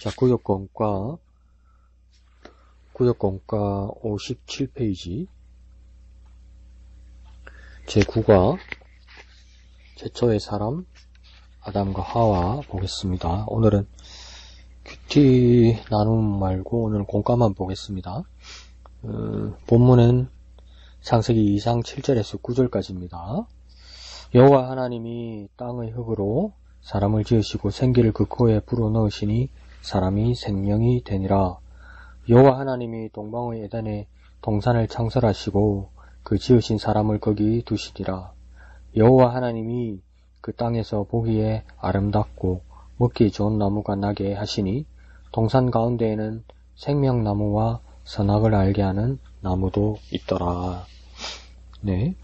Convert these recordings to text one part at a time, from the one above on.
자, 구역공과 57페이지 제9과 최초의 사람 아담과 하와 보겠습니다. 오늘은 큐티 나눔 말고 오늘 공과만 보겠습니다. 본문은 창세기 2장 7절에서 9절까지입니다. 여호와 하나님이 땅의 흙으로 사람을 지으시고 생기를 그 코에 불어넣으시니 사람이 생명이 되니라. 여호와 하나님이 동방의 에덴에 동산을 창설하시고 그 지으신 사람을 거기 두시니라. 여호와 하나님이 그 땅에서 보기에 아름답고 먹기 좋은 나무가 나게 하시니 동산 가운데에는 생명나무와 선악을 알게 하는 나무도 있더라. 네.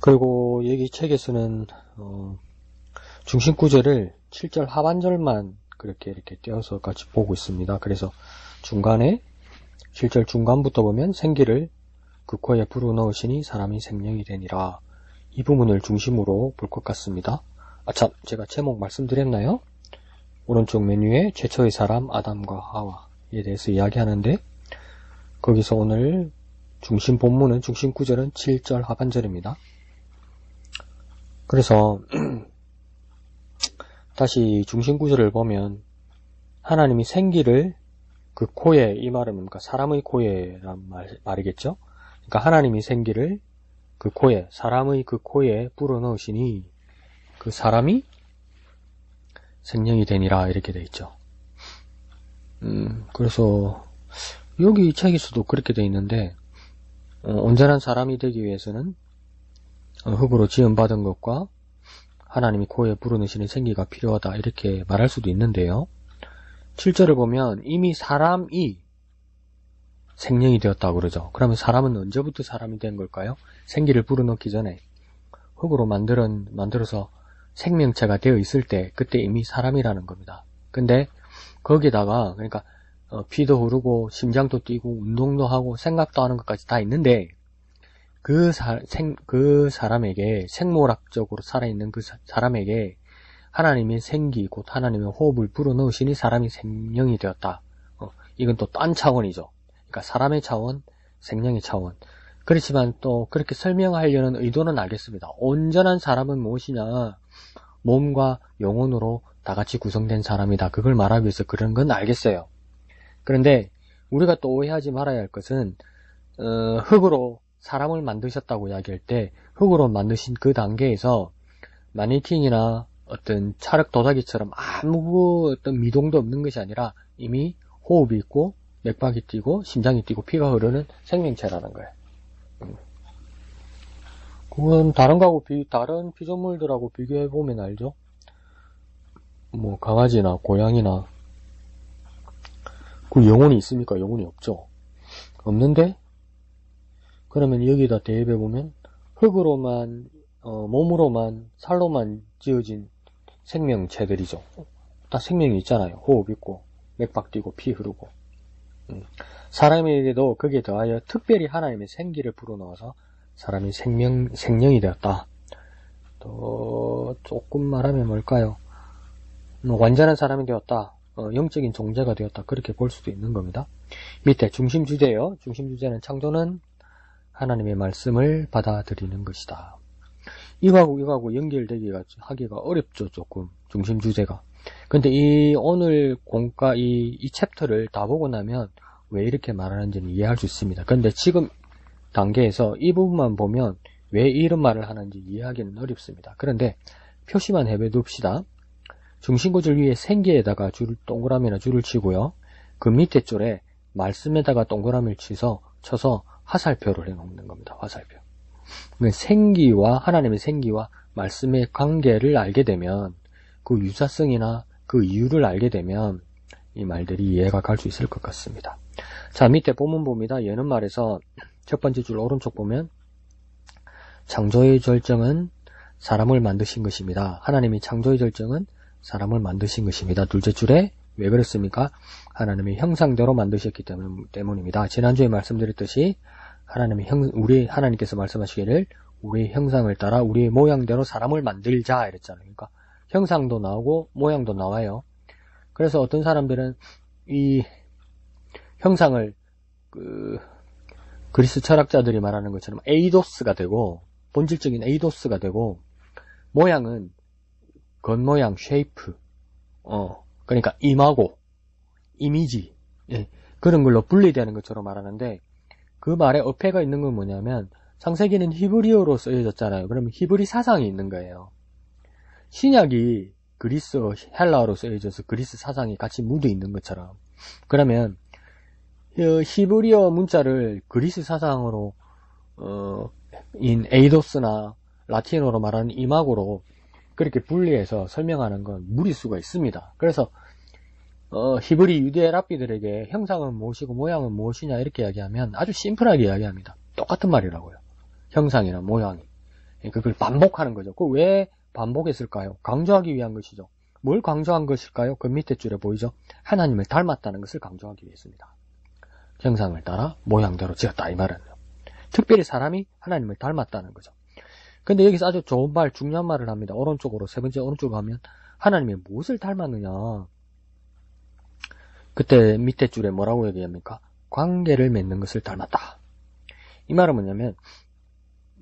그리고 여기 책에서는 중심 구절을 7절 하반절만 이렇게 떼어서 같이 보고 있습니다. 그래서 중간에 7절 중간부터 보면 생기를 그 코에 불어넣으시니 사람이 생명이 되니라. 이 부분을 중심으로 볼 것 같습니다. 참, 제가 제목 말씀드렸나요? 오른쪽 메뉴에 최초의 사람 아담과 하와에 대해서 이야기하는데 거기서 오늘 중심 본문은 중심 구절은 7절 하반절입니다. 그래서 다시 중심 구절을 보면 하나님이 생기를 그 코에, 이 말은 뭡니까? 사람의 코에란 말이겠죠? 그러니까 하나님이 생기를 그 코에, 사람의 그 코에 불어넣으시니 그 사람이 생명이 되니라 이렇게 되어 있죠. 그래서 여기 책에서도 그렇게 되어 있는데 온전한 사람이 되기 위해서는 흙으로 지음받은 것과 하나님이 코에 불어넣으시는 생기가 필요하다 이렇게 말할 수도 있는데요. 7절을 보면 이미 사람이 생명이 되었다고 그러죠. 그러면 사람은 언제부터 사람이 된 걸까요? 생기를 불어넣기 전에 흙으로 만들어서 생명체가 되어 있을 때 그때 이미 사람이라는 겁니다. 근데 거기다가 그러니까 피도 흐르고 심장도 뛰고 운동도 하고 생각도 하는 것까지 다 있는데 그 사람에게 생물학적으로 살아있는 그 사람에게 하나님의 생기 곧 하나님의 호흡을 불어넣으시니 사람이 생명이 되었다. 이건 또 딴 차원이죠. 그러니까 사람의 차원, 생명의 차원. 그렇지만 또 그렇게 설명하려는 의도는 알겠습니다. 온전한 사람은 무엇이냐? 몸과 영혼으로 다 같이 구성된 사람이다. 그걸 말하기 위해서 그런 건 알겠어요. 그런데 우리가 또 오해하지 말아야 할 것은 흙으로 사람을 만드셨다고 이야기할 때 흙으로 만드신 그 단계에서 마네킹이나 어떤 찰흙 도자기처럼 아무 어떤 미동도 없는 것이 아니라 이미 호흡이 있고 맥박이 뛰고 심장이 뛰고 피가 흐르는 생명체라는 거예요. 그건 다른 피조물들하고 비교해보면 알죠? 뭐 강아지나 고양이나 그 영혼이 있습니까? 영혼이 없죠. 없는데 그러면 여기다 대입해보면 흙으로만 몸으로만 살로만 지어진 생명체들이죠. 다 생명이 있잖아요. 호흡 있고 맥박 뛰고 피 흐르고 사람에게도 거기에 더하여 특별히 하나님의 생기를 불어넣어서 사람이 생명이 되었다. 또 조금 말하면 뭘까요? 완전한 사람이 되었다. 영적인 존재가 되었다. 그렇게 볼 수도 있는 겁니다. 밑에 중심 주제요. 중심 주제는 창조는 하나님의 말씀을 받아들이는 것이다. 이거하고 하기가 어렵죠, 조금. 중심 주제가. 근데 오늘 공과 이 챕터를 다 보고 나면 왜 이렇게 말하는지는 이해할 수 있습니다. 근데 지금 단계에서 이 부분만 보면 왜 이런 말을 하는지 이해하기는 어렵습니다. 그런데 표시만 해봅시다. 중심 구절 위에 생기에다가 동그라미나 줄을 치고요. 그 밑에 줄에 말씀에다가 동그라미를 쳐서 화살표를 해놓는 겁니다. 화살표. 생기와 하나님의 생기와 말씀의 관계를 알게 되면 그 유사성이나 그 이유를 알게 되면 이 말들이 이해가 갈 수 있을 것 같습니다. 자, 밑에 본문 봅니다. 예는 말에서 첫 번째 줄 오른쪽 보면 창조의 절정은 사람을 만드신 것입니다. 하나님이 창조의 절정은 사람을 만드신 것입니다. 둘째 줄에 왜 그렇습니까? 하나님의 형상대로 만드셨기 때문입니다. 지난주에 말씀드렸듯이 하나님께서 말씀하시기를 우리의 형상을 따라 우리의 모양대로 사람을 만들자 이랬잖아요. 그러니까 형상도 나오고 모양도 나와요. 그래서 어떤 사람들은 이 형상을 그리스 철학자들이 말하는 것처럼 에이도스가 되고, 본질적인 에이도스가 되고, 모양은 겉모양, 쉐이프, 그러니까 이마고, 이미지, 예, 그런 걸로 분리되는 것처럼 말하는데, 그 말에 어폐가 있는 건 뭐냐면, 창세기는 히브리어로 쓰여졌잖아요. 그러면 히브리 사상이 있는 거예요. 신약이 그리스, 헬라어로 쓰여져서 그리스 사상이 같이 묻어 있는 것처럼. 그러면 히브리어 문자를 그리스 사상으로 인 에이도스나 라틴어로 말하는 이마고로 그렇게 분리해서 설명하는 건 무리수가 있습니다. 그래서 히브리 유대 랍비들에게 형상은 무엇이고 모양은 무엇이냐 이렇게 이야기하면 아주 심플하게 이야기합니다. 똑같은 말이라고요. 형상이나 모양이. 그걸 반복하는 거죠. 그 왜 반복했을까요? 강조하기 위한 것이죠. 뭘 강조한 것일까요? 그 밑에 줄에 보이죠? 하나님을 닮았다는 것을 강조하기 위해서입니다. 형상을 따라 모양대로 지었다 이 말은요. 특별히 사람이 하나님을 닮았다는 거죠. 근데 여기서 아주 좋은 말, 중요한 말을 합니다. 오른쪽으로, 세 번째 오른쪽으로 가면 하나님이 무엇을 닮았느냐. 그때 밑에 줄에 뭐라고 얘기합니까? 관계를 맺는 것을 닮았다. 이 말은 뭐냐면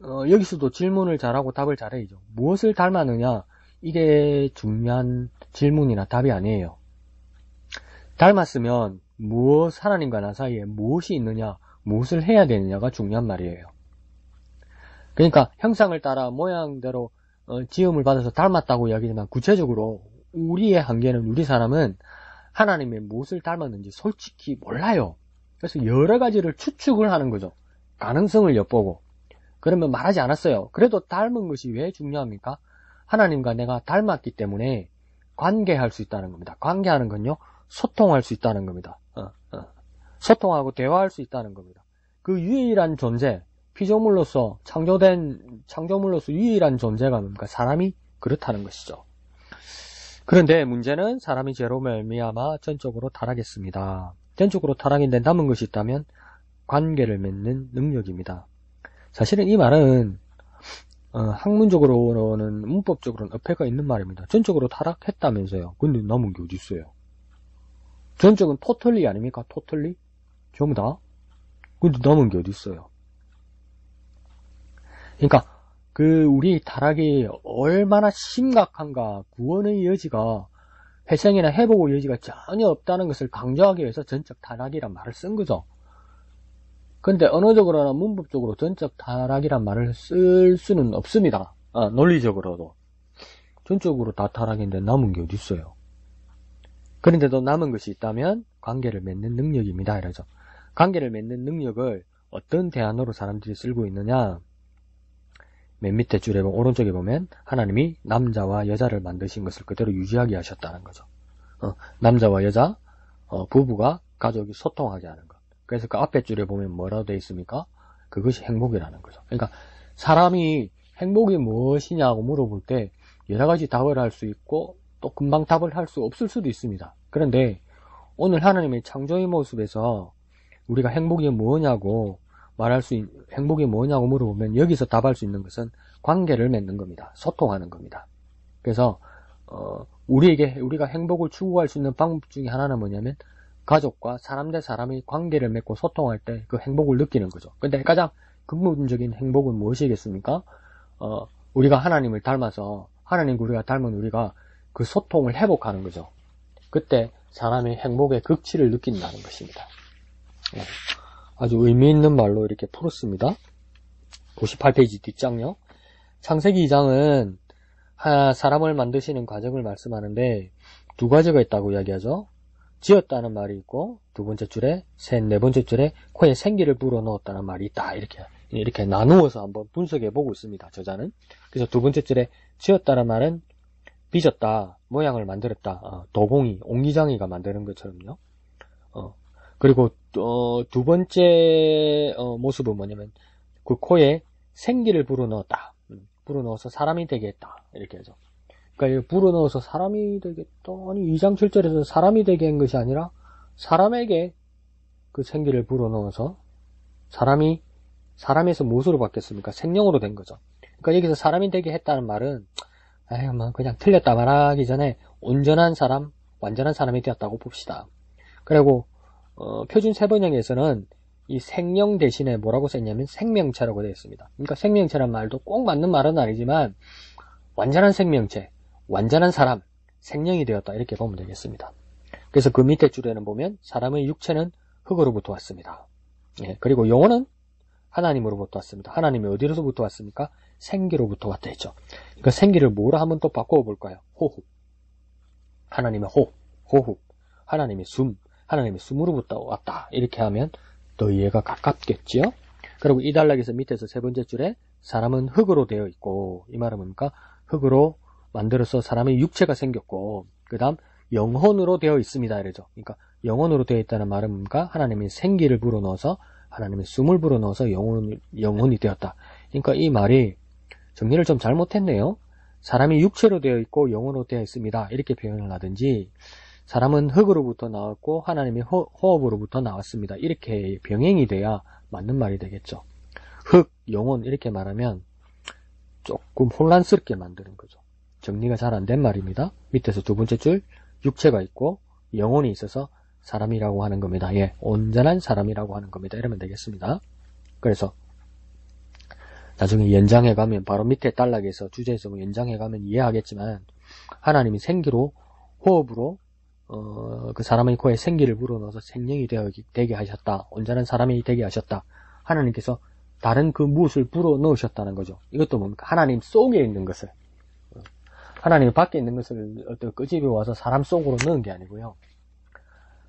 여기서도 질문을 잘하고 답을 잘해야죠. 무엇을 닮았느냐? 이게 중요한 질문이나 답이 아니에요. 닮았으면 하나님과 나 사이에 무엇이 있느냐, 무엇을 해야 되느냐가 중요한 말이에요. 그러니까 형상을 따라 모양대로 지음을 받아서 닮았다고 이야기하지만 구체적으로 우리의 한계는, 우리 사람은 하나님의 무엇을 닮았는지 솔직히 몰라요. 그래서 여러 가지를 추측을 하는 거죠. 가능성을 엿보고. 그러면 말하지 않았어요. 그래도 닮은 것이 왜 중요합니까? 하나님과 내가 닮았기 때문에 관계할 수 있다는 겁니다. 관계하는 건요, 소통할 수 있다는 겁니다. 소통하고 대화할 수 있다는 겁니다. 그 유일한 존재, 피조물로서 창조물로서 유일한 존재가 뭡니까? 사람이 그렇다는 것이죠. 그런데 문제는 사람이 죄로 말미암아 전적으로 타락했습니다. 전적으로 타락인데 남은 것이 있다면 관계를 맺는 능력입니다. 사실은 이 말은 학문적으로는, 문법적으로는 어폐가 있는 말입니다. 전적으로 타락했다면서요. 근데 남은 게 어디 있어요? 전적은 토털리 아닙니까? 토털리? 전부 다? 근데 남은 게 어디 있어요? 그러니까 우리 타락이 얼마나 심각한가, 구원의 여지가, 회생이나 회복의 여지가 전혀 없다는 것을 강조하기 위해서 전적 타락이란 말을 쓴 거죠. 근데 언어적으로나 문법적으로 전적 타락이란 말을 쓸 수는 없습니다. 논리적으로도. 전적으로 다 타락인데 남은 게 어디 있어요? 그런데도 남은 것이 있다면 관계를 맺는 능력입니다. 이러죠. 관계를 맺는 능력을 어떤 대안으로 사람들이 쓰고 있느냐? 맨 밑에 줄에 오른쪽에 보면 하나님이 남자와 여자를 만드신 것을 그대로 유지하게 하셨다는 거죠. 남자와 여자, 부부가 가족이 소통하게 하는 것. 그래서 그 앞에 줄에 보면 뭐라고 되어 있습니까? 그것이 행복이라는 거죠. 그러니까 사람이 행복이 무엇이냐고 물어볼 때 여러 가지 답을 할 수 있고 또 금방 답을 할 수 없을 수도 있습니다. 그런데 오늘 하나님의 창조의 모습에서 우리가 행복이 뭐냐고 행복이 뭐냐고 물어보면 여기서 답할 수 있는 것은 관계를 맺는 겁니다. 소통하는 겁니다. 그래서 우리가 행복을 추구할 수 있는 방법 중에 하나는 뭐냐면 가족과 사람 대 사람이 관계를 맺고 소통할 때 그 행복을 느끼는 거죠. 근데 가장 근본적인 행복은 무엇이겠습니까? 우리가 하나님을 닮아서 하나님과 우리가 닮은 우리가 그 소통을 회복하는 거죠. 그때 사람의 행복의 극치를 느낀다는 것입니다. 아주 의미 있는 말로 이렇게 풀었습니다. 58페이지 뒷장요. 창세기 2장은 사람을 만드시는 과정을 말씀하는데 두 가지가 있다고 이야기하죠. 지었다는 말이 있고 두 번째 줄에 네 번째 줄에 코에 생기를 불어넣었다는 말이 있다. 이렇게 나누어서 한번 분석해 보고 있습니다. 저자는. 그래서 두 번째 줄에 지었다는 말은 빚었다, 모양을 만들었다, 도공이, 옹기장이가 만드는 것처럼요. 그리고 두 번째 모습은 뭐냐면 그 코에 생기를 불어넣었다. 불어넣어서 사람이 되게 했다. 이렇게 하죠. 그러니까 불어넣어서 사람이 되겠다. 아니 2장 7절에서 사람이 되게 한 것이 아니라 사람에게 그 생기를 불어넣어서 사람에서 무엇으로 바뀌었습니까? 생명으로 된 거죠. 그러니까 여기서 사람이 되게 했다는 말은 그냥 틀렸다 말하기 전에 온전한 사람, 완전한 사람이 되었다고 봅시다. 그리고 표준 세번역에서는 이 생령 대신에 뭐라고 썼냐면 생명체라고 되어 있습니다. 그러니까 생명체란 말도 꼭 맞는 말은 아니지만 완전한 생명체, 완전한 사람, 생령이 되었다 이렇게 보면 되겠습니다. 그래서 그 밑에 줄에는 보면 사람의 육체는 흙으로부터 왔습니다. 예, 그리고 영혼은 하나님으로부터 왔습니다. 하나님이 어디로부터 왔습니까? 생기로부터 왔다 했죠. 그러니까 생기를 뭐로 한번 또 바꿔 볼까요? 호흡. 하나님의 호흡. 하나님의 숨. 하나님의 숨으로부터 왔다. 이렇게 하면 더 이해가 가깝겠지요? 그리고 이 단락에서 밑에서 세 번째 줄에 사람은 흙으로 되어 있고, 이 말은 뭡니까? 흙으로 만들어서 사람의 육체가 생겼고, 그 다음 영혼으로 되어 있습니다. 이러죠. 그러니까 영혼으로 되어 있다는 말은 뭡니까? 하나님이 생기를 불어넣어서 하나님의 숨을 불어넣어서 영혼이 되었다. 그러니까 이 말이 정리를 좀 잘못했네요. 사람이 육체로 되어 있고 영혼으로 되어 있습니다. 이렇게 표현을 하든지 사람은 흙으로부터 나왔고 하나님의 호흡으로부터 나왔습니다. 이렇게 병행이 돼야 맞는 말이 되겠죠. 흙, 영혼 이렇게 말하면 조금 혼란스럽게 만드는 거죠. 정리가 잘 안 된 말입니다. 밑에서 두 번째 줄 육체가 있고 영혼이 있어서 사람이라고 하는 겁니다. 예, 온전한 사람이라고 하는 겁니다. 이러면 되겠습니다. 그래서 나중에 연장해 가면 바로 밑에 단락에서 주제에서 연장해 가면 이해하겠지만 하나님이 생기로 호흡으로 그 사람의 코에 생기를 불어넣어서 생명이 되게 하셨다. 온전한 사람이 되게 하셨다. 하나님께서 다른 그 무엇을 불어넣으셨다는 거죠. 이것도 뭡니까? 하나님 속에 있는 것을 하나님 밖에 있는 것을 어떤 끄집어 와서 사람 속으로 넣은 게 아니고요.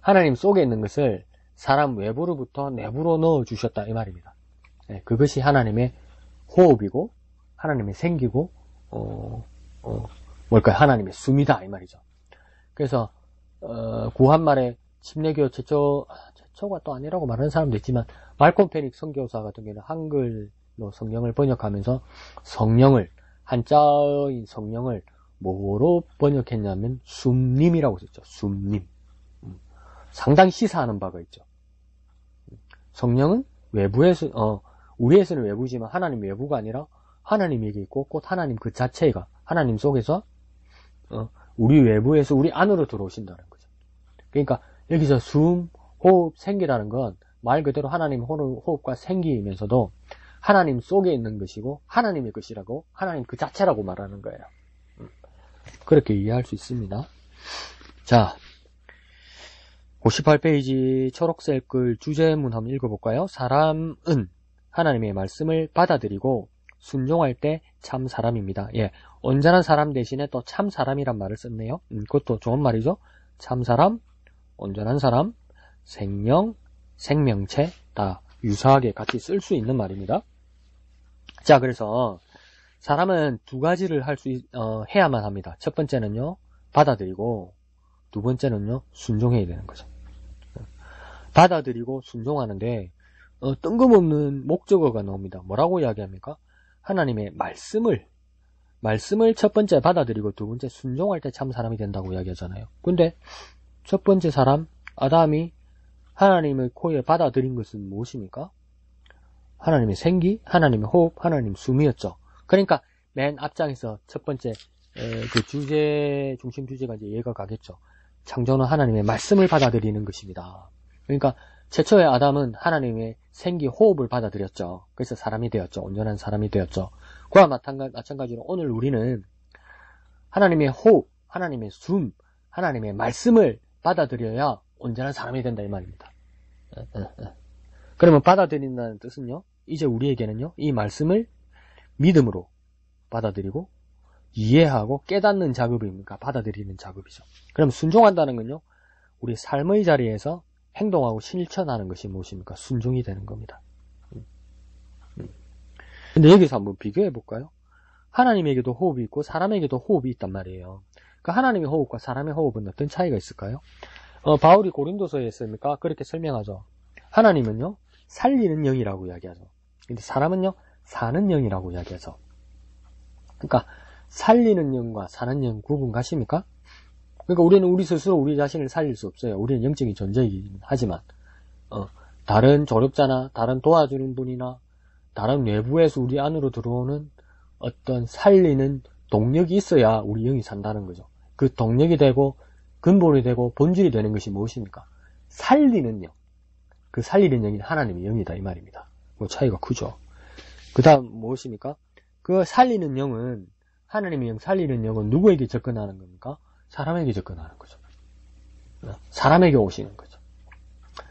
하나님 속에 있는 것을 사람 외부로부터 내부로 넣어주셨다 이 말입니다. 네, 그것이 하나님의 호흡이고 하나님의 생기고 뭘까요? 하나님의 숨이다 이 말이죠. 그래서 구한말에 침례교 최초가 또 아니라고 말하는 사람도 있지만 말콤 페닉 선교사 같은 경우는 한글로 성경을 번역하면서 성령을 한자인 성령을 뭐로 번역했냐면 숨님이라고 썼죠. 숨님. 상당히 시사하는 바가 있죠. 성령은 외부에서 우리에서는 외부지만 하나님 외부가 아니라 하나님에게 있고 곧 하나님 그 자체가 하나님 속에서 우리 외부에서 우리 안으로 들어오신다는 거죠. 그러니까 여기서 숨, 호흡, 생기라는 건 말 그대로 하나님 호흡과 생기이면서도 하나님 속에 있는 것이고 하나님의 것이라고 하나님 그 자체라고 말하는 거예요. 그렇게 이해할 수 있습니다. 자, 58페이지 초록색 글 주제문 한번 읽어볼까요? 사람은 하나님의 말씀을 받아들이고 순종할 때 참 사람입니다. 예, 온전한 사람 대신에 또 참 사람이란 말을 썼네요. 그것도 좋은 말이죠. 참 사람, 온전한 사람, 생명, 생명체 다 유사하게 같이 쓸 수 있는 말입니다. 자, 그래서 사람은 두 가지를 해야만 합니다. 첫 번째는요, 받아들이고 두 번째는요, 순종해야 되는 거죠. 받아들이고 순종하는데 뜬금없는 목적어가 나옵니다. 뭐라고 이야기합니까? 하나님의 말씀을 첫 번째 받아들이고 두 번째 순종할 때 참 사람이 된다고 이야기하잖아요. 근데 첫 번째 사람 아담이 하나님의 코에 받아들인 것은 무엇입니까? 하나님의 생기, 하나님의 호흡, 하나님 숨이었죠. 그러니까 맨 앞장에서 첫 번째 그 중심 주제가 이제 이해가 가겠죠. 창조는 하나님의 말씀을 받아들이는 것입니다. 그러니까 최초의 아담은 하나님의 생기, 호흡을 받아들였죠. 그래서 사람이 되었죠. 온전한 사람이 되었죠. 그와 마찬가지로 오늘 우리는 하나님의 호흡, 하나님의 숨, 하나님의 말씀을 받아들여야 온전한 사람이 된다 이 말입니다. 그러면 받아들인다는 뜻은요, 이제 우리에게는요, 이 말씀을 믿음으로 받아들이고 이해하고 깨닫는 작업입니까? 받아들이는 작업이죠. 그럼 순종한다는 건요, 우리 삶의 자리에서 행동하고 실천하는 것이 무엇입니까? 순종이 되는 겁니다. 근데 여기서 한번 비교해 볼까요? 하나님에게도 호흡이 있고 사람에게도 호흡이 있단 말이에요. 그러니까 하나님의 호흡과 사람의 호흡은 어떤 차이가 있을까요? 바울이 고린도서에 있습니까? 그렇게 설명하죠. 하나님은요, 살리는 영이라고 이야기하죠. 근데 사람은요, 사는 영이라고 이야기하죠. 그러니까 살리는 영과 사는 영 구분 가십니까? 그러니까 우리는 우리 스스로 우리 자신을 살릴 수 없어요. 우리는 영적인 존재이긴 하지만 다른 조력자나 다른 도와주는 분이나 다른 외부에서 우리 안으로 들어오는 어떤 살리는 동력이 있어야 우리 영이 산다는 거죠. 그 동력이 되고 근본이 되고 본질이 되는 것이 무엇입니까? 살리는 영. 그 살리는 영이 하나님의 영이다 이 말입니다. 뭐 차이가 크죠. 그 다음 무엇입니까? 그 살리는 영은 하나님의 영 살리는 영은 누구에게 접근하는 겁니까? 사람에게 접근하는 거죠. 사람에게 오시는 거죠.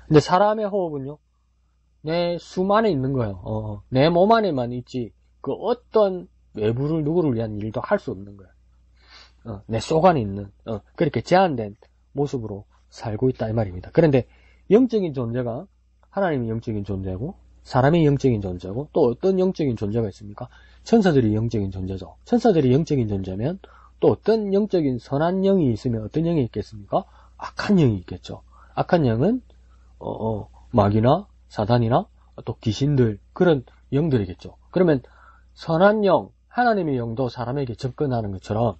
근데 사람의 호흡은요, 내 숨 안에 있는 거예요. 내 몸 안에만 있지 그 어떤 외부를 누구를 위한 일도 할 수 없는 거예요. 내 속 안에 있는 그렇게 제한된 모습으로 살고 있다 이 말입니다. 그런데 영적인 존재가 하나님의 영적인 존재고 사람의 영적인 존재고 또 어떤 영적인 존재가 있습니까? 천사들이 영적인 존재죠. 천사들이 영적인 존재면 또 어떤 영적인 선한 영이 있으면 어떤 영이 있겠습니까? 악한 영이 있겠죠. 악한 영은 마귀나 사단이나 또 귀신들 그런 영들이겠죠. 그러면 선한 영, 하나님의 영도 사람에게 접근하는 것처럼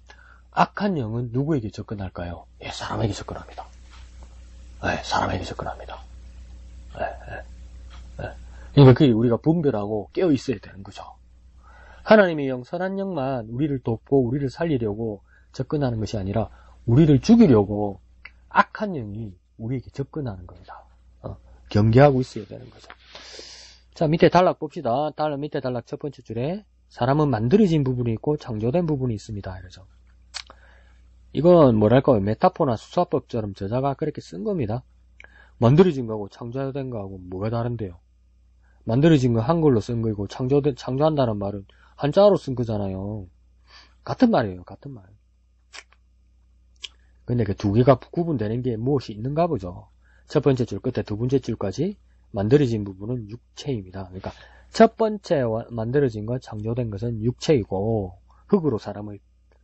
악한 영은 누구에게 접근할까요? 예, 사람에게 접근합니다. 예, 사람에게 접근합니다. 그러니까 그게 우리가 분별하고 깨어 있어야 되는 거죠. 하나님의 영, 선한 영만 우리를 돕고 우리를 살리려고 접근하는 것이 아니라 우리를 죽이려고 악한 영이 우리에게 접근하는 겁니다. 경계하고 있어야 되는 거죠. 자, 밑에 단락 봅시다. 밑에 단락 첫 번째 줄에 사람은 만들어진 부분이 있고 창조된 부분이 있습니다. 이러죠. 이건 뭐랄까요? 메타포나 수사법처럼 저자가 그렇게 쓴 겁니다. 만들어진 거하고 창조된 거하고 뭐가 다른데요? 만들어진 거 한글로 쓴 거이고 창조한다는 말은 한자어로 쓴 거잖아요. 같은 말이에요. 같은 말. 근데 그 두 개가 구분되는 게 무엇이 있는가 보죠. 첫 번째 줄 끝에 두 번째 줄까지 만들어진 부분은 육체입니다. 그러니까 첫 번째 만들어진 것, 창조된 것은 육체이고 흙으로 사람을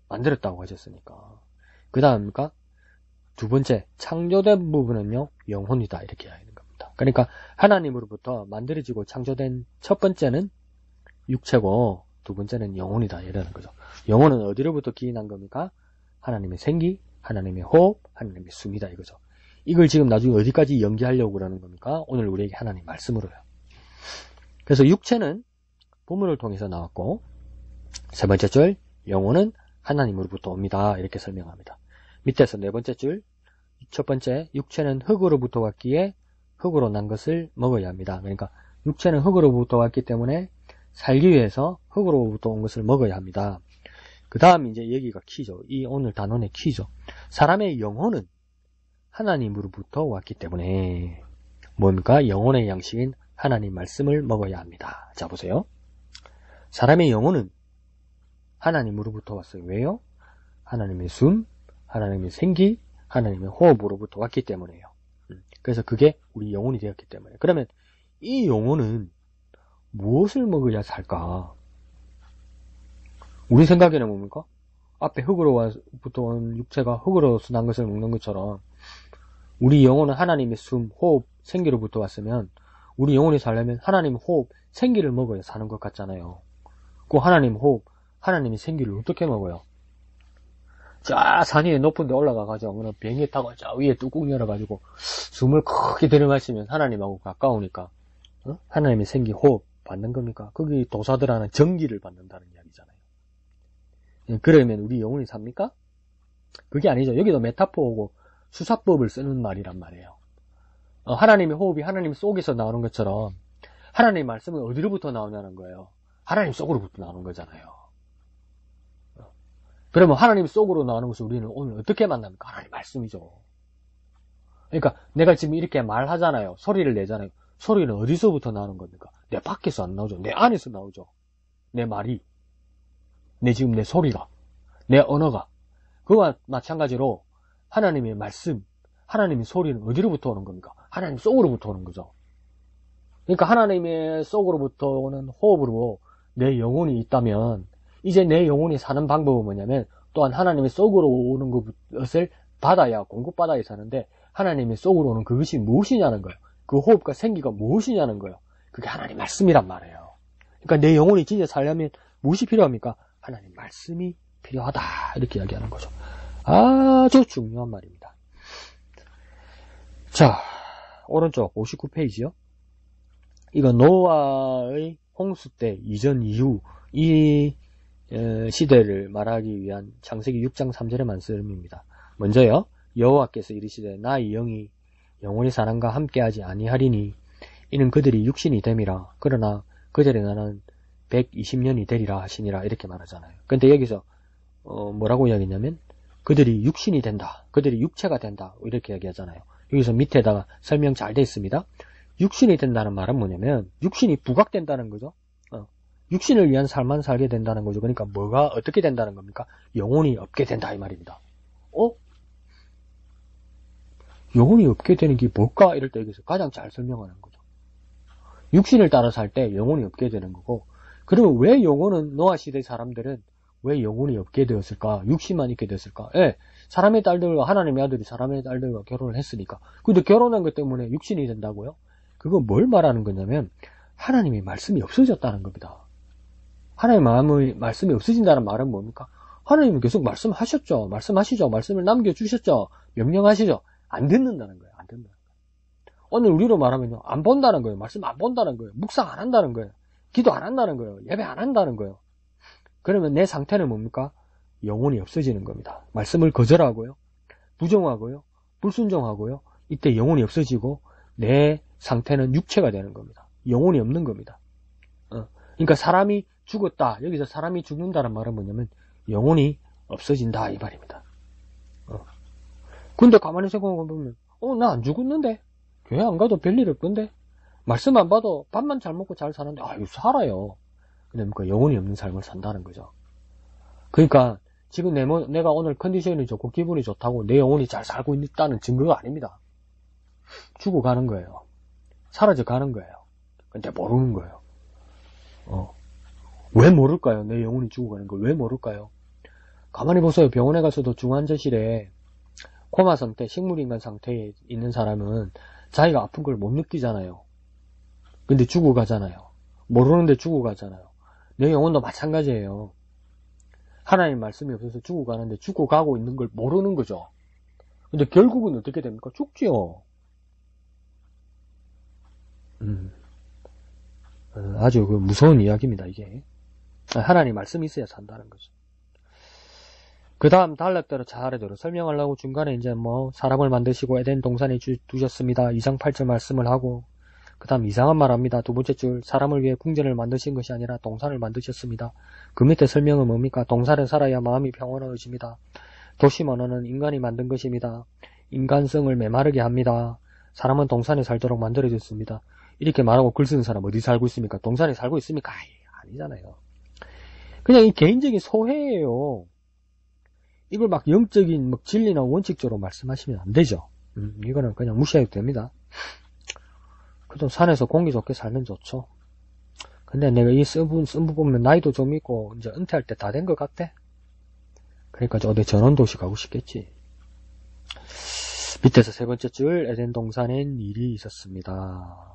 만들었다고 하셨으니까. 그 다음입니까? 두 번째 창조된 부분은요 영혼이다 이렇게 하는 겁니다. 그러니까 하나님으로부터 만들어지고 창조된 첫 번째는 육체고 두 번째는 영혼이다 이러는 거죠. 영혼은 어디로부터 기인한 겁니까? 하나님의 생기, 하나님의 호흡, 하나님의 숨이다 이거죠. 이걸 지금 나중에 어디까지 연기하려고 그러는 겁니까? 오늘 우리에게 하나님 말씀으로요. 그래서 육체는 부문을 통해서 나왔고 세 번째 줄 영혼은 하나님으로부터 옵니다. 이렇게 설명합니다. 밑에서 네 번째 줄 첫 번째 육체는 흙으로부터 왔기에 흙으로 난 것을 먹어야 합니다. 그러니까 육체는 흙으로부터 왔기 때문에 살기 위해서 흙으로부터 온 것을 먹어야 합니다. 그 다음 이제 여기가 키죠. 이 오늘 단원의 키죠. 사람의 영혼은 하나님으로부터 왔기 때문에 뭡니까? 영혼의 양식인 하나님 말씀을 먹어야 합니다. 자 보세요. 사람의 영혼은 하나님으로부터 왔어요. 왜요? 하나님의 숨, 하나님의 생기, 하나님의 호흡으로부터 왔기 때문에요. 그래서 그게 우리 영혼이 되었기 때문에. 그러면 이 영혼은 무엇을 먹어야 살까? 우리 생각에는 뭡니까? 앞에 흙으로부터 온 육체가 흙으로서 난 것을 먹는 것처럼 우리 영혼은 하나님의 숨, 호흡, 생기로부터 왔으면 우리 영혼이 살려면 하나님 호흡, 생기를 먹어야 사는 것 같잖아요. 그 하나님 호흡, 하나님의 생기를 어떻게 먹어요? 자, 산 위에 높은 데 올라가가지고 어느 비행기 타고 저 위에 뚜껑 열어가지고 숨을 크게 들이마시면 하나님하고 가까우니까 하나님의 생기, 호흡 받는 겁니까? 거기 도사들 하는 전기를 받는다는 이야기잖아요. 그러면 우리 영혼이 삽니까? 그게 아니죠. 여기도 메타포고 수사법을 쓰는 말이란 말이에요. 하나님의 호흡이 하나님 속에서 나오는 것처럼 하나님의 말씀은 어디로부터 나오냐는 거예요. 하나님 속으로부터 나오는 거잖아요. 그러면 하나님 속으로 나오는 것을 우리는 오늘 어떻게 만납니까? 하나님 말씀이죠. 그러니까 내가 지금 이렇게 말하잖아요. 소리를 내잖아요. 소리는 어디서부터 나오는 겁니까? 내 밖에서 안 나오죠. 내 안에서 나오죠. 내 말이. 지금 내 소리가. 내 언어가. 그와 마찬가지로 하나님의 말씀, 하나님의 소리는 어디로부터 오는 겁니까? 하나님 속으로부터 오는 거죠. 그러니까 하나님의 속으로부터 오는 호흡으로 내 영혼이 있다면 이제 내 영혼이 사는 방법은 뭐냐면 또한 하나님의 속으로 오는 것을 받아야 공급받아야 사는데 하나님의 속으로 오는 그것이 무엇이냐는 거예요. 그 호흡과 생기가 무엇이냐는 거예요. 그게 하나님 말씀이란 말이에요. 그러니까 내 영혼이 진짜 살려면 무엇이 필요합니까? 하나님 말씀이 필요하다 이렇게 이야기하는 거죠. 아주 중요한 말입니다. 자, 오른쪽 59페이지요. 이건 노아의 홍수 때 이전 이후 이 시대를 말하기 위한 창세기 6장 3절의 말씀입니다. 먼저요. 여호와께서 이르시되 나의 영이 영원히 사람과 함께하지 아니하리니 이는 그들이 육신이 됨이라. 그러나 그들의 나는 120년이 되리라 하시니라. 이렇게 말하잖아요. 근데 여기서 뭐라고 이야기했냐면 그들이 육신이 된다. 그들이 육체가 된다. 이렇게 얘기하잖아요. 여기서 밑에다가 설명 잘 되어 있습니다. 육신이 된다는 말은 뭐냐면 육신이 부각된다는 거죠. 육신을 위한 삶만 살게 된다는 거죠. 그러니까 뭐가 어떻게 된다는 겁니까? 영혼이 없게 된다 이 말입니다. 영혼이 없게 되는 게 뭘까? 이럴 때 여기서 가장 잘 설명하는 거죠. 육신을 따라 살 때 영혼이 없게 되는 거고, 그러면 왜 영혼은 노아 시대 사람들은 왜 영혼이 없게 되었을까? 육신만 있게 되었을까? 사람의 딸들과 하나님의 아들이 사람의 딸들과 결혼을 했으니까. 근데 결혼한 것 때문에 육신이 된다고요? 그건 뭘 말하는 거냐면 하나님의 말씀이 없어졌다는 겁니다. 하나님의 말씀이 없어진다는 말은 뭡니까? 하나님은 계속 말씀하셨죠. 말씀하시죠. 말씀을 남겨주셨죠. 명령하시죠. 안 듣는다는 거예요. 안 듣는다는 거예요. 오늘 우리로 말하면요. 안 본다는 거예요. 말씀 안 본다는 거예요. 묵상 안 한다는 거예요. 기도 안 한다는 거예요. 예배 안 한다는 거예요. 그러면 내 상태는 뭡니까? 영혼이 없어지는 겁니다. 말씀을 거절하고요. 부정하고요. 불순종하고요. 이때 영혼이 없어지고 내 상태는 육체가 되는 겁니다. 영혼이 없는 겁니다. 그러니까 사람이 죽었다. 여기서 사람이 죽는다는 말은 뭐냐면 영혼이 없어진다 이 말입니다. 근데 가만히 생각해보면 나 안 죽었는데 교회 안 가도 별일 없던데 말씀 안 봐도 밥만 잘 먹고 잘 사는데 이거 살아요. 그러니까 영혼이 없는 삶을 산다는 거죠. 그러니까 지금 내가 오늘 컨디션이 좋고 기분이 좋다고 내 영혼이 잘 살고 있다는 증거가 아닙니다. 죽어가는 거예요. 사라져 가는 거예요. 근데 모르는 거예요. 왜 모를까요? 내 영혼이 죽어가는 걸 왜 모를까요? 가만히 보세요. 병원에 가서도 중환자실에 코마 상태, 식물인간 상태에 있는 사람은 자기가 아픈 걸 못 느끼잖아요. 근데 죽어가잖아요. 모르는데 죽어가잖아요. 내 영혼도 마찬가지예요. 하나님 말씀이 없어서 죽어가는데 죽어가고 있는 걸 모르는 거죠. 근데 결국은 어떻게 됩니까? 죽지요. 아주 무서운 이야기입니다, 이게. 하나님 말씀이 있어야 산다는 거죠. 그 다음 단락대로 차례대로 설명하려고 중간에 이제 사람을 만드시고 에덴 동산에 두셨습니다. 2장 8절 말씀을 하고, 그 다음 이상한 말 합니다. 두 번째 줄, 사람을 위해 궁전을 만드신 것이 아니라 동산을 만드셨습니다. 그 밑에 설명은 뭡니까? 동산에 살아야 마음이 평온해집니다. 도심 언어는 인간이 만든 것입니다. 인간성을 메마르게 합니다. 사람은 동산에 살도록 만들어졌습니다. 이렇게 말하고 글 쓰는 사람 어디 살고 있습니까? 동산에 살고 있습니까? 아니잖아요. 그냥 이 개인적인 소회예요. 이걸 막 영적인 진리나 원칙적으로 말씀하시면 안 되죠. 이거는 그냥 무시해도 됩니다. 그래도 산에서 공기 좋게 살면 좋죠. 근데 내가 이 쓴 부 보면 나이도 좀 있고 이제 은퇴할 때 다 된 것 같아. 그러니까 어디 전원도시 가고 싶겠지. 밑에서 세 번째 줄, 에덴 동산엔 일이 있었습니다.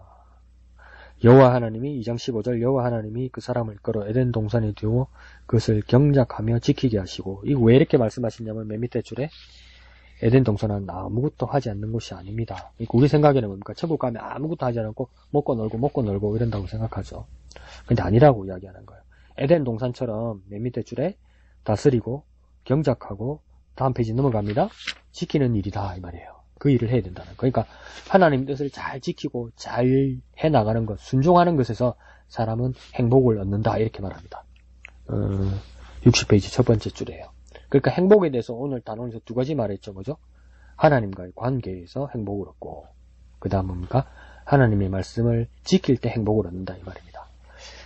여호와 하나님이 2장 15절 여호와 하나님이 그 사람을 끌어 에덴 동산에 두어 그것을 경작하며 지키게 하시고, 이거 왜 이렇게 말씀하시냐면 맨 밑에 줄에 에덴 동산은 아무것도 하지 않는 곳이 아닙니다. 우리 생각에는 뭡니까? 천국 가면 아무것도 하지 않고 먹고 놀고 이런다고 생각하죠. 근데 아니라고 이야기하는 거예요. 에덴 동산처럼 맨 밑에 줄에 다스리고 경작하고, 다음 페이지 넘어갑니다. 지키는 일이다 이 말이에요. 그 일을 해야 된다는 거. 그러니까 하나님 뜻을 잘 지키고 잘 해나가는 것, 순종하는 것에서 사람은 행복을 얻는다 이렇게 말합니다. 60페이지 첫 번째 줄이에요. 그러니까 행복에 대해서 오늘 단원에서 두 가지 말했죠. 뭐죠? 하나님과의 관계에서 행복을 얻고, 그 다음 뭡니까? 하나님의 말씀을 지킬 때 행복을 얻는다 이 말입니다.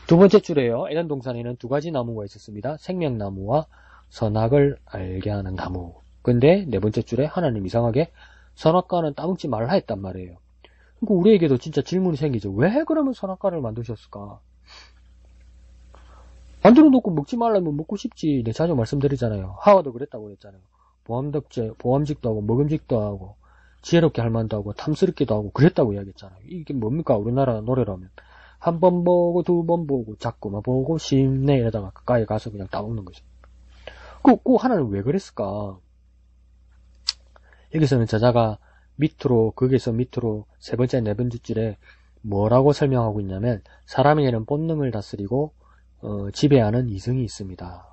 두 번째 줄에요. 에덴 동산에는 두 가지 나무가 있었습니다. 생명나무와 선악을 알게 하는 나무. 근데 네 번째 줄에 하나님 이상하게 선악과는 따먹지 말라 했단 말이에요. 그러니까 우리에게도 진짜 질문이 생기죠. 왜 그러면 선악과를 만드셨을까? 만들어 놓고 먹지 말라면 먹고 싶지. 네, 자주 말씀드리잖아요. 하와도 그랬다고 그랬잖아요. 보암직도 하고 먹음직도 하고 지혜롭게 할 만도 하고 탐스럽기도 하고 그랬다고 이야기했잖아요. 이게 뭡니까? 우리나라 노래라면 한 번 보고 두 번 보고 자꾸만 보고 싶네 이러다가 가까이 가서 그냥 따먹는 거죠. 꼭 하나는 왜 그랬을까? 여기서는 저자가 거기서 밑으로 세 번째, 네 번째 줄에 뭐라고 설명하고 있냐면, 사람에게는 본능을 다스리고 지배하는 이성이 있습니다.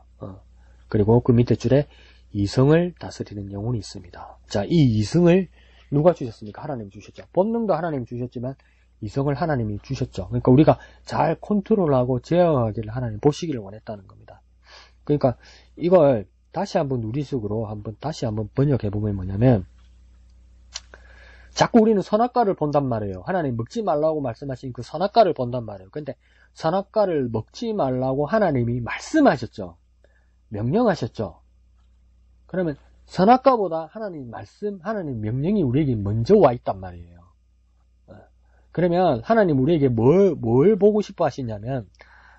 그리고 그 밑에 줄에 이성을 다스리는 영혼이 있습니다. 자, 이 이성을 누가 주셨습니까? 하나님 주셨죠. 본능도 하나님 주셨지만 이성을 하나님이 주셨죠. 그러니까 우리가 잘 컨트롤하고 제어하기를 하나님 보시기를 원했다는 겁니다. 그러니까 이걸 다시 한번 우리식으로 다시 한번 번역해보면 뭐냐면, 자꾸 우리는 선악과를 본단 말이에요. 하나님 먹지 말라고 말씀하신 그 선악과를 본단 말이에요. 근데 선악과를 먹지 말라고 하나님이 말씀하셨죠. 명령하셨죠. 그러면 선악과보다 하나님 말씀, 하나님 명령이 우리에게 먼저 와 있단 말이에요. 그러면 하나님 우리에게 뭘 보고 싶어 하시냐면,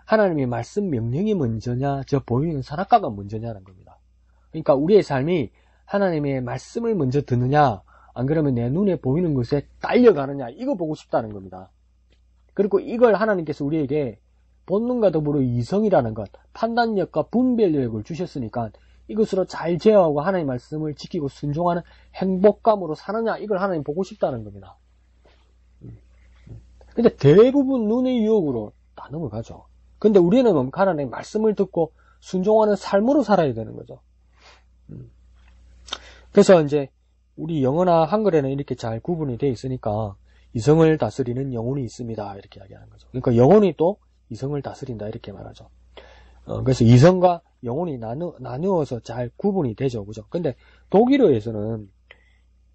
하나님의 말씀 명령이 먼저냐, 저 보이는 선악과가 먼저냐는 겁니다. 그러니까 우리의 삶이 하나님의 말씀을 먼저 듣느냐, 안 그러면 내 눈에 보이는 것에 딸려가느냐, 이거 보고 싶다는 겁니다. 그리고 이걸 하나님께서 우리에게 본능과 더불어 이성이라는 것, 판단력과 분별력을 주셨으니까 이것으로 잘 제어하고 하나님의 말씀을 지키고 순종하는 행복감으로 사느냐, 이걸 하나님 보고 싶다는 겁니다. 근데 대부분 눈의 유혹으로 다 넘어가죠. 근데 우리는 하나님의 말씀을 듣고 순종하는 삶으로 살아야 되는 거죠. 그래서 이제 우리 영어나 한글에는 이렇게 잘 구분이 되어 있으니까 이성을 다스리는 영혼이 있습니다, 이렇게 이야기하는 거죠. 그러니까 영혼이 또 이성을 다스린다, 이렇게 말하죠. 그래서 이성과 영혼이 나누어서 잘 구분이 되죠, 그죠? 근데 독일어에서는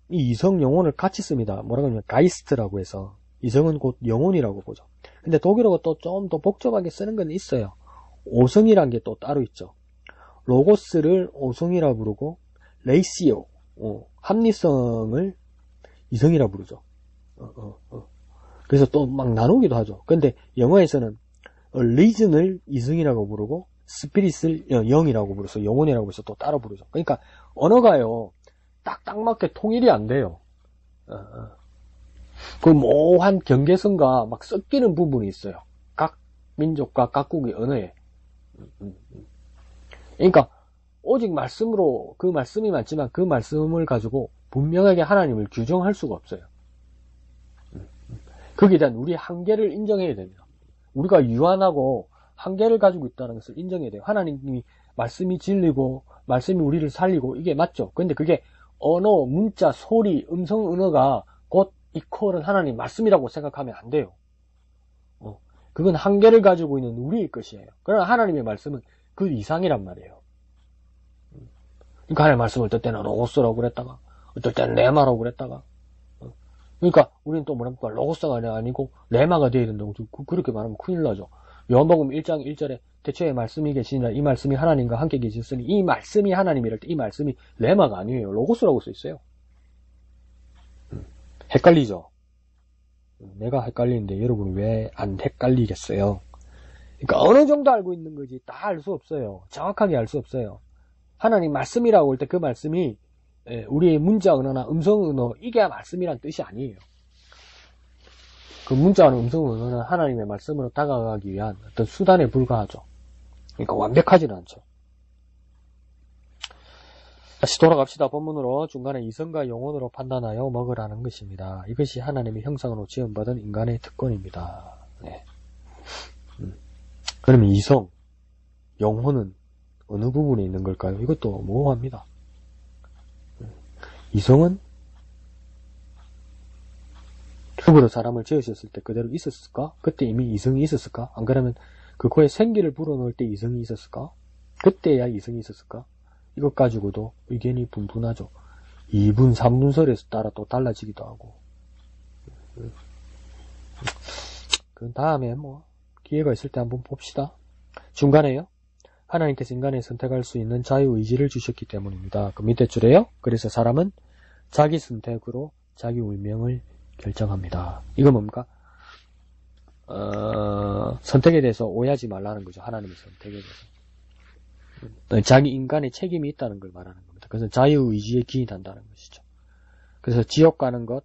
이 이성 영혼을 같이 씁니다. 뭐라고 하냐면 가이스트라고 해서, 이성은 곧 영혼이라고 보죠. 근데 독일어가 또 좀 더 복잡하게 쓰는 건 있어요. 오성이란 게 또 따로 있죠. 로고스를 오성이라 부르고, 레이시오, 합리성을 이성이라 부르죠. 그래서 또 막 나누기도 하죠. 근데 영어에서는 reason을 이성이라고 부르고, 스피릿을 영이라고 부르서 영혼이라고 해서 또 따로 부르죠. 그러니까 언어가요, 딱 맞게 통일이 안 돼요. 그 모호한 경계선과 막 섞이는 부분이 있어요. 각 민족과 각국의 언어에. 그러니까 오직 말씀으로, 그 말씀이 맞지만 그 말씀을 가지고 분명하게 하나님을 규정할 수가 없어요. 거기에 대한 우리의 한계를 인정해야 됩니다. 우리가 유한하고 한계를 가지고 있다는 것을 인정해야 돼요. 하나님이 말씀이 진리고 말씀이 우리를 살리고 이게 맞죠. 근데 그게 언어, 문자, 소리, 음성 언어가 곧 이퀄은 하나님 말씀이라고 생각하면 안 돼요. 그건 한계를 가지고 있는 우리의 것이에요. 그러나 하나님의 말씀은 그 이상이란 말이에요. 그러니까 하나님의 말씀을 어떨 때는 로고스라고 그랬다가, 어떨 때는 레마라고 그랬다가, 그러니까 우리는 또 뭐랍니까? 로고스가 아니고 레마가 되어야 된다고 그렇게 말하면 큰일 나죠. 요한복음 1장 1절에 태초에 말씀이 계시니라, 이 말씀이 하나님과 함께 계셨으니, 이 말씀이 하나님이랄 때 이 말씀이 레마가 아니에요. 로고스라고 써 있어요. 헷갈리죠? 내가 헷갈리는데 여러분 왜 안 헷갈리겠어요? 그러니까 어느 정도 알고 있는 거지 다 알 수 없어요. 정확하게 알 수 없어요. 하나님 말씀이라고 할 때 그 말씀이 우리의 문자 언어나 음성 언어, 이게 말씀이란 뜻이 아니에요. 그 문자나 음성 언어는 하나님의 말씀으로 다가가기 위한 어떤 수단에 불과하죠. 그러니까 완벽하지는 않죠. 다시 돌아갑시다. 본문으로 중간에 이성과 영혼으로 판단하여 먹으라는 것입니다. 이것이 하나님의 형상으로 지음받은 인간의 특권입니다. 네. 그러면 이성, 영혼은 어느 부분에 있는 걸까요? 이것도 모호합니다. 이성은 흙으로 사람을 지으셨을 때 그대로 있었을까? 그때 이미 이성이 있었을까? 안 그러면 그 코에 생기를 불어넣을 때 이성이 있었을까? 그때야 이성이 있었을까? 이것 가지고도 의견이 분분하죠. 2분, 3분설에서 따라 또 달라지기도 하고. 그 다음에 기회가 있을 때 한번 봅시다. 중간에요. 하나님께서 인간에 선택할 수 있는 자유의지를 주셨기 때문입니다. 그 밑에 줄에요. 그래서 사람은 자기 선택으로 자기 운명을 결정합니다. 이건 뭡니까? 선택에 대해서 오해하지 말라는 거죠. 하나님의 선택에 대해서. 자기 인간의 책임이 있다는 걸 말하는 겁니다. 그래서 자유의지에 기인한다는 것이죠. 그래서 지옥 가는 것,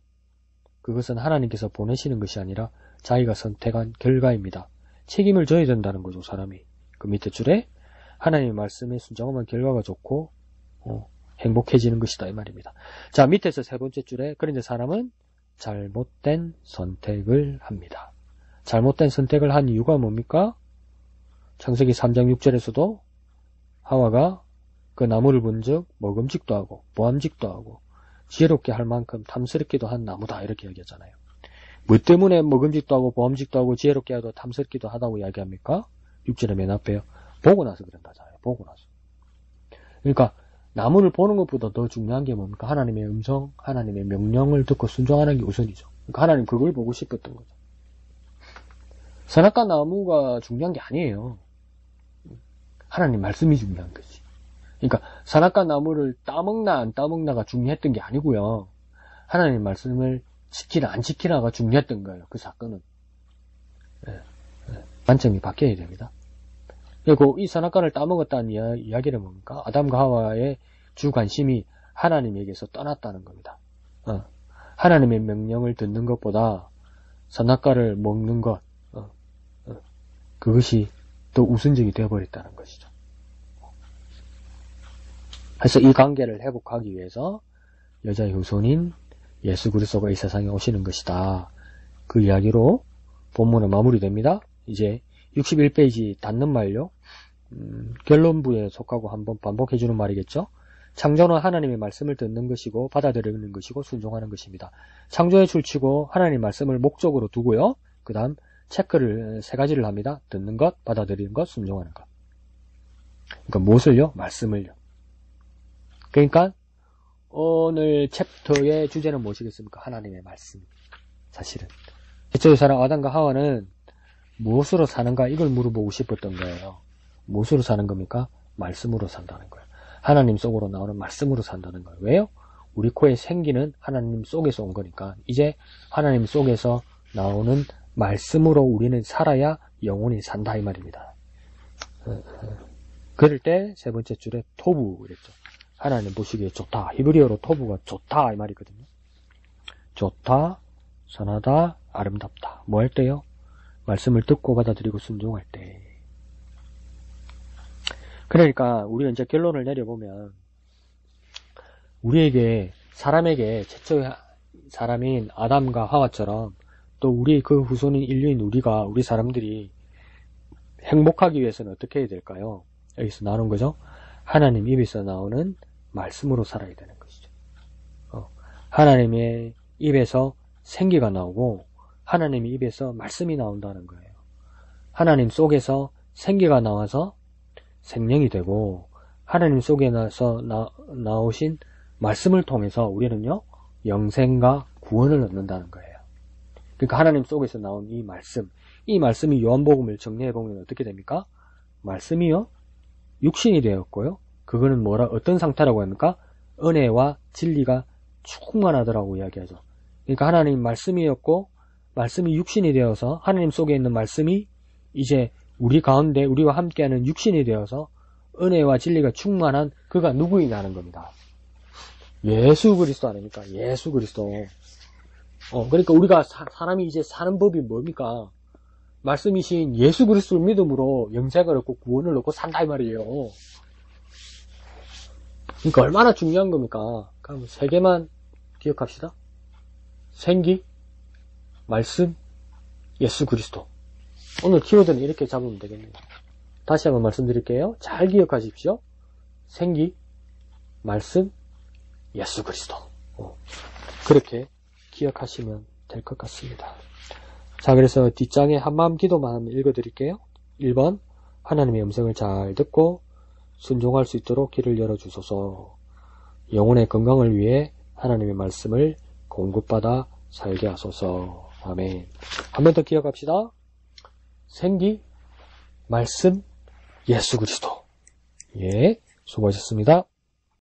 그것은 하나님께서 보내시는 것이 아니라 자기가 선택한 결과입니다. 책임을 져야 된다는 거죠, 사람이. 그 밑에 줄에 하나님의 말씀에 순종하면 결과가 좋고 행복해지는 것이다, 이 말입니다. 자, 밑에서 세 번째 줄에 그런데 사람은 잘못된 선택을 합니다. 잘못된 선택을 한 이유가 뭡니까? 창세기 3장 6절에서도 하와가 그 나무를 본즉 먹음직도 하고 보암직도 하고 지혜롭게 할 만큼 탐스럽기도 한 나무다 이렇게 얘기하잖아요. 뭐 때문에 먹음직도 하고 보암직도 하고 지혜롭게 하고 탐스럽기도 하다고 이야기합니까? 6절의 맨 앞에요. 보고 나서 그런다잖아요. 보고 나서. 그러니까 나무를 보는 것보다 더 중요한 게 뭡니까? 하나님의 음성, 하나님의 명령을 듣고 순종하는 게 우선이죠. 그러니까 하나님 그걸 보고 싶었던 거죠. 선악과 나무가 중요한 게 아니에요. 하나님 말씀이 중요한 거지. 그러니까 선악과 나무를 따먹나 안 따먹나가 중요했던 게 아니고요. 하나님 말씀을 지키나 안 지키나가 중요했던 거예요. 그 사건은. 관점이 바뀌어야 됩니다. 그리고 이 선악과를 따먹었다는 이야기는 뭡니까? 아담과 하와의 주 관심이 하나님에게서 떠났다는 겁니다. 하나님의 명령을 듣는 것보다 선악과를 먹는 것, 그것이 더 우선적이 되어버렸다는 것이죠. 그래서 이 관계를 회복하기 위해서 여자의 후손인 예수 그리스도가 이 세상에 오시는 것이다. 그 이야기로 본문은 마무리됩니다. 이제 61페이지 닫는 말요. 결론부에 속하고 한번 반복해주는 말이겠죠. 창조는 하나님의 말씀을 듣는 것이고 받아들이는 것이고 순종하는 것입니다. 창조에 줄치고 하나님의 말씀을 목적으로 두고요. 그 다음 체크를 세 가지를 합니다. 듣는 것, 받아들이는 것, 순종하는 것. 그러니까 무엇을요? 말씀을요. 그러니까 오늘 챕터의 주제는 무엇이겠습니까? 하나님의 말씀. 사실은 최초의 사람 아담과 하와는 무엇으로 사는가 이걸 물어보고 싶었던 거예요. 무엇으로 사는 겁니까? 말씀으로 산다는 거예요. 하나님 속으로 나오는 말씀으로 산다는 거예요. 왜요? 우리 코에 생기는 하나님 속에서 온 거니까 이제 하나님 속에서 나오는 말씀으로 우리는 살아야 영혼이 산다 이 말입니다. 그럴 때 세 번째 줄에 토부 그랬죠. 하나님 보시기에 좋다. 히브리어로 토부가 좋다 이 말이거든요. 좋다, 선하다, 아름답다. 뭐 할 때요? 말씀을 듣고 받아들이고 순종할 때. 그러니까 우리가 이제 결론을 내려보면 우리에게 사람에게 최초의 사람인 아담과 하와처럼 또 우리 그 후손인 인류인 우리 사람들이 행복하기 위해서는 어떻게 해야 될까요? 여기서 나오는 거죠. 하나님 입에서 나오는 말씀으로 살아야 되는 것이죠. 하나님의 입에서 생기가 나오고 하나님의 입에서 말씀이 나온다는 거예요. 하나님 속에서 생기가 나와서 생명이 되고 하나님 속에 나오신 말씀을 통해서 우리는요 영생과 구원을 얻는다는 거예요. 그러니까 하나님 속에서 나온 이 말씀이 요한복음을 정리해보면 어떻게 됩니까? 말씀이요 육신이 되었고요. 그거는 어떤 상태라고 합니까? 은혜와 진리가 충만하더라고 이야기하죠. 그러니까 하나님 말씀이었고 말씀이 육신이 되어서 하나님 속에 있는 말씀이 이제 우리 가운데 우리와 함께하는 육신이 되어서 은혜와 진리가 충만한 그가 누구이냐는 겁니다. 예수 그리스도 아닙니까? 예수 그리스도. 그러니까 우리가 사람이 이제 사는 법이 뭡니까? 말씀이신 예수 그리스도를 믿음으로 영생을 얻고 구원을 얻고 산다 이 말이에요. 그러니까 얼마나 중요한 겁니까? 그럼 세 개만 기억합시다. 생기, 말씀, 예수 그리스도. 오늘 키워드는 이렇게 잡으면 되겠네요. 다시 한번 말씀드릴게요. 잘 기억하십시오. 생기, 말씀, 예수 그리스도. 그렇게 기억하시면 될 것 같습니다. 자, 그래서 뒷장에 한마음 기도만 읽어드릴게요. 1번, 하나님의 음성을 잘 듣고 순종할 수 있도록 길을 열어주소서. 영혼의 건강을 위해 하나님의 말씀을 공급받아 살게 하소서. 아멘. 한 번 더 기억합시다. 생기, 말씀, 예수 그리스도. 예, 수고하셨습니다.